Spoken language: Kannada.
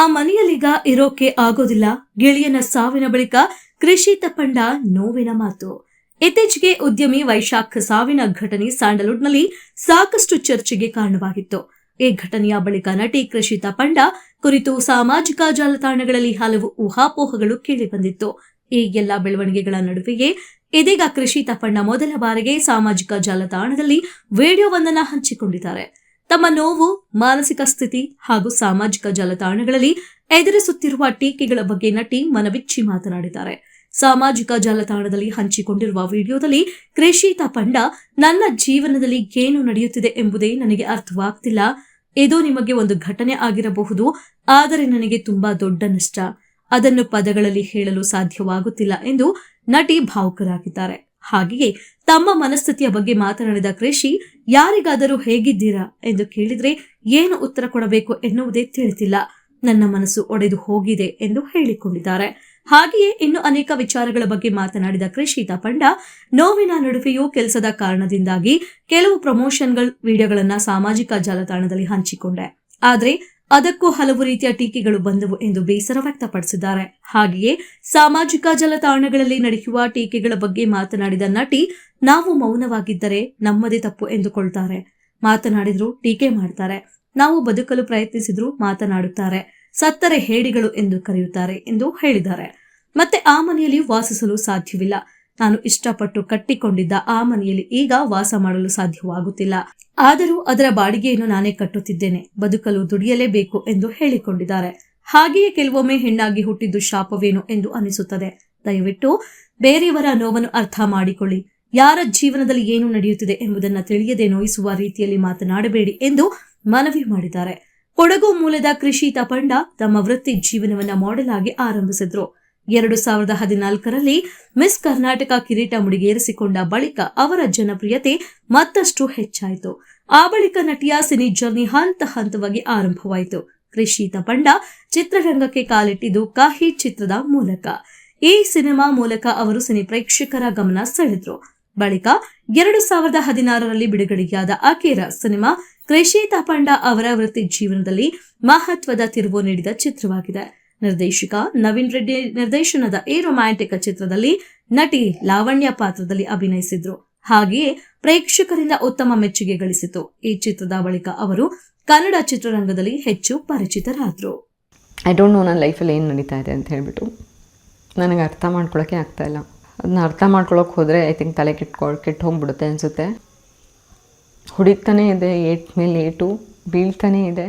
ಆ ಮನೆಯಲ್ಲೀಗ ಇರೋಕೆ ಆಗೋದಿಲ್ಲ. ಗೆಳೆಯನ ಸಾವಿನ ಬಳಿಕ ಕೃಷಿ ತಪಂಡ ನೋವಿನ ಮಾತು. ಇತ್ತೀಚೆಗೆ ಉದ್ಯಮಿ ವೈಶಾಖ್ ಸಾವಿನ ಘಟನೆ ಸ್ಯಾಂಡಲ್ವುಡ್ನಲ್ಲಿ ಸಾಕಷ್ಟು ಚರ್ಚೆಗೆ ಕಾರಣವಾಗಿತ್ತು. ಈ ಘಟನೆಯ ಬಳಿಕ ನಟಿ ಕೃಷಿ ತಪಂಡ ಕುರಿತು ಸಾಮಾಜಿಕ ಜಾಲತಾಣಗಳಲ್ಲಿ ಹಲವು ಊಹಾಪೋಹಗಳು ಕೇಳಿಬಂದಿತ್ತು. ಈ ಎಲ್ಲ ಬೆಳವಣಿಗೆಗಳ ನಡುವೆಯೇ ಇದೀಗ ಕೃಷಿ ತಪಂಡ ಮೊದಲ ಬಾರಿಗೆ ಸಾಮಾಜಿಕ ಜಾಲತಾಣದಲ್ಲಿ ವಿಡಿಯೋವೊಂದನ್ನು ಹಂಚಿಕೊಂಡಿದ್ದಾರೆ. ತಮ್ಮ ನೋವು, ಮಾನಸಿಕ ಸ್ಥಿತಿ ಹಾಗೂ ಸಾಮಾಜಿಕ ಜಾಲತಾಣಗಳಲ್ಲಿ ಎದುರಿಸುತ್ತಿರುವ ಟೀಕೆಗಳ ಬಗ್ಗೆ ನಟಿ ಮನಬಿಚ್ಚಿ ಮಾತನಾಡಿದ್ದಾರೆ. ಸಾಮಾಜಿಕ ಜಾಲತಾಣದಲ್ಲಿ ಹಂಚಿಕೊಂಡಿರುವ ವಿಡಿಯೋದಲ್ಲಿ ಕೃಷಿ ತಪಂಡ, ನನ್ನ ಜೀವನದಲ್ಲಿ ಏನು ನಡೆಯುತ್ತಿದೆ ಎಂಬುದೇ ನನಗೆ ಅರ್ಥವಾಗ್ತಿಲ್ಲ. ಇದು ನಿಮಗೆ ಒಂದು ಘಟನೆ ಆಗಿರಬಹುದು, ಆದರೆ ನನಗೆ ತುಂಬಾ ದೊಡ್ಡ ನಷ್ಟ. ಅದನ್ನು ಪದಗಳಲ್ಲಿ ಹೇಳಲು ಸಾಧ್ಯವಾಗುತ್ತಿಲ್ಲ ಎಂದು ನಟಿ ಭಾವುಕರಾಗಿದ್ದಾರೆ. ಹಾಗೆಯೇ ತಮ್ಮ ಮನಸ್ಥಿತಿಯ ಬಗ್ಗೆ ಮಾತನಾಡಿದ ಕೃಷಿ, ಯಾರಿಗಾದರೂ ಹೇಗಿದ್ದೀರಾ ಎಂದು ಕೇಳಿದ್ರೆ ಏನು ಉತ್ತರ ಕೊಡಬೇಕು ಎನ್ನುವುದೇ ತಿಳಿದಿಲ್ಲ. ನನ್ನ ಮನಸ್ಸು ಒಡೆದು ಹೋಗಿದೆ ಎಂದು ಹೇಳಿಕೊಂಡಿದ್ದಾರೆ. ಹಾಗೆಯೇ ಇನ್ನು ಅನೇಕ ವಿಚಾರಗಳ ಬಗ್ಗೆ ಮಾತನಾಡಿದ ಕೃಷಿ ತಪಂಡ, ನೋವಿನ ನಡುವೆಯೂ ಕೆಲಸದ ಕಾರಣದಿಂದಾಗಿ ಕೆಲವು ಪ್ರಮೋಷನ್ಗಳ ವಿಡಿಯೋಗಳನ್ನ ಸಾಮಾಜಿಕ ಜಾಲತಾಣದಲ್ಲಿ ಹಂಚಿಕೊಂಡೆ. ಆದ್ರೆ ಅದಕ್ಕೂ ಹಲವು ರೀತಿಯ ಟೀಕೆಗಳು ಬಂದವು ಎಂದು ಬೇಸರ ವ್ಯಕ್ತಪಡಿಸಿದ್ದಾರೆ. ಹಾಗೆಯೇ ಸಾಮಾಜಿಕ ಜಾಲತಾಣಗಳಲ್ಲಿ ನಡೆಯುವ ಟೀಕೆಗಳ ಬಗ್ಗೆ ಮಾತನಾಡಿದ ನಟಿ, ನಾವು ಮೌನವಾಗಿದ್ದರೆ ನಮ್ಮದೇ ತಪ್ಪು ಎಂದುಕೊಳ್ತಾರೆ. ಮಾತನಾಡಿದ್ರು ಟೀಕೆ ಮಾಡ್ತಾರೆ. ನಾವು ಬದುಕಲು ಪ್ರಯತ್ನಿಸಿದ್ರು ಮಾತನಾಡುತ್ತಾರೆ. ಸತ್ತರೆ ಹೇಡಿಗಳು ಎಂದು ಕರೆಯುತ್ತಾರೆ ಎಂದು ಹೇಳಿದ್ದಾರೆ. ಮತ್ತೆ ಆ ಮನೆಯಲ್ಲಿ ವಾಸಿಸಲು ಸಾಧ್ಯವಿಲ್ಲ. ನಾನು ಇಷ್ಟಪಟ್ಟು ಕಟ್ಟಿಕೊಂಡಿದ್ದ ಆ ಮನೆಯಲ್ಲಿ ಈಗ ವಾಸ ಮಾಡಲು ಸಾಧ್ಯವಾಗುತ್ತಿಲ್ಲ. ಆದರೂ ಅದರ ಬಾಡಿಗೆಯನ್ನು ನಾನೇ ಕಟ್ಟುತ್ತಿದ್ದೇನೆ. ಬದುಕಲು ದುಡಿಯಲೇಬೇಕು ಎಂದು ಹೇಳಿಕೊಂಡಿದ್ದಾರೆ. ಹಾಗೆಯೇ ಕೆಲವೊಮ್ಮೆ ಹೆಣ್ಣಾಗಿ ಹುಟ್ಟಿದ್ದು ಶಾಪವೇನು ಎಂದು ಅನಿಸುತ್ತದೆ. ದಯವಿಟ್ಟು ಬೇರೆಯವರ ನೋವನ್ನು ಅರ್ಥ ಮಾಡಿಕೊಳ್ಳಿ. ಯಾರ ಜೀವನದಲ್ಲಿ ಏನು ನಡೆಯುತ್ತಿದೆ ಎಂಬುದನ್ನು ತಿಳಿಯದೆ ನೋಯಿಸುವ ರೀತಿಯಲ್ಲಿ ಮಾತನಾಡಬೇಡಿ ಎಂದು ಮನವಿ ಮಾಡಿದ್ದಾರೆ. ಕೊಡಗು ಮೂಲದ ಕೃಷಿ ತಪಂಡ ತಮ್ಮ ವೃತ್ತಿ ಜೀವನವನ್ನ ಮಾಡೆಲ್ ಆಗಿ ಆರಂಭಿಸಿದ್ರು. 2014ರಲ್ಲಿ ಮಿಸ್ ಕರ್ನಾಟಕ ಕಿರೀಟ ಮುಡಿಗೇರಿಸಿಕೊಂಡ ಬಳಿಕ ಅವರ ಜನಪ್ರಿಯತೆ ಮತ್ತಷ್ಟು ಹೆಚ್ಚಾಯಿತು. ಆ ಬಳಿಕ ನಟಿಯ ಸಿನಿ ಜರ್ನಿ ಹಂತ ಹಂತವಾಗಿ ಆರಂಭವಾಯಿತು. ಕೃಷಿ ತಪಂಡ ಚಿತ್ರರಂಗಕ್ಕೆ ಕಾಲಿಟ್ಟಿದ್ದು ಕಾಹಿ ಚಿತ್ರದ ಮೂಲಕ. ಈ ಸಿನಿಮಾ ಮೂಲಕ ಅವರು ಸಿನಿ ಪ್ರೇಕ್ಷಕರ ಗಮನ ಸೆಳೆದ್ರು. ಬಳಿಕ 2016ರಲ್ಲಿ ಬಿಡುಗಡೆಯಾದ ಅಕೇರ ಸಿನಿಮಾ ಕೃಷಿ ತಪಂಡ ಅವರ ವೃತ್ತಿ ಜೀವನದಲ್ಲಿ ಮಹತ್ವದ ತಿರುವು ನೀಡಿದ ಚಿತ್ರವಾಗಿದೆ. ನಿರ್ದೇಶಕ ನವೀನ್ ರೆಡ್ಡಿ ನಿರ್ದೇಶನದ ಈ ರೊಮ್ಯಾಂಟಿಕ್ ಚಿತ್ರದಲ್ಲಿ ನಟಿ ಲಾವಣ್ಯ ಪಾತ್ರದಲ್ಲಿ ಅಭಿನಯಿಸಿದ್ರು. ಹಾಗೆಯೇ ಪ್ರೇಕ್ಷಕರಿಂದ ಉತ್ತಮ ಮೆಚ್ಚುಗೆ ಗಳಿಸಿತು. ಈ ಚಿತ್ರದ ಬಳಿಕ ಅವರು ಕನ್ನಡ ಚಿತ್ರರಂಗದಲ್ಲಿ ಹೆಚ್ಚು ಪರಿಚಿತರಾದರು. ಐ ಡೋಂಟ್ ನೋ ನನ್ನ ಲೈಫಲ್ಲಿ ಏನು ನಡೀತಾ ಇದೆ ಅಂತ ಹೇಳ್ಬಿಟ್ಟು ನನಗೆ ಅರ್ಥ ಮಾಡ್ಕೊಳ್ಳೋಕ್ಕೆ ಆಗ್ತಾ ಇಲ್ಲ. ಅದನ್ನ ಅರ್ಥ ಮಾಡ್ಕೊಳ್ಳೋಕೆ ಹೋದರೆ ಐ ಥಿಂಕ್ ತಲೆ ಕೆಟ್ಟು ಹೋಗ್ಬಿಡುತ್ತೆ ಅನಿಸುತ್ತೆ. ಹೊಡಿತಾನೇ ಇದೆ, ಏಟ್ ಮೇಲೆ ಏಟು ಬೀಳ್ತಾನೇ ಇದೆ.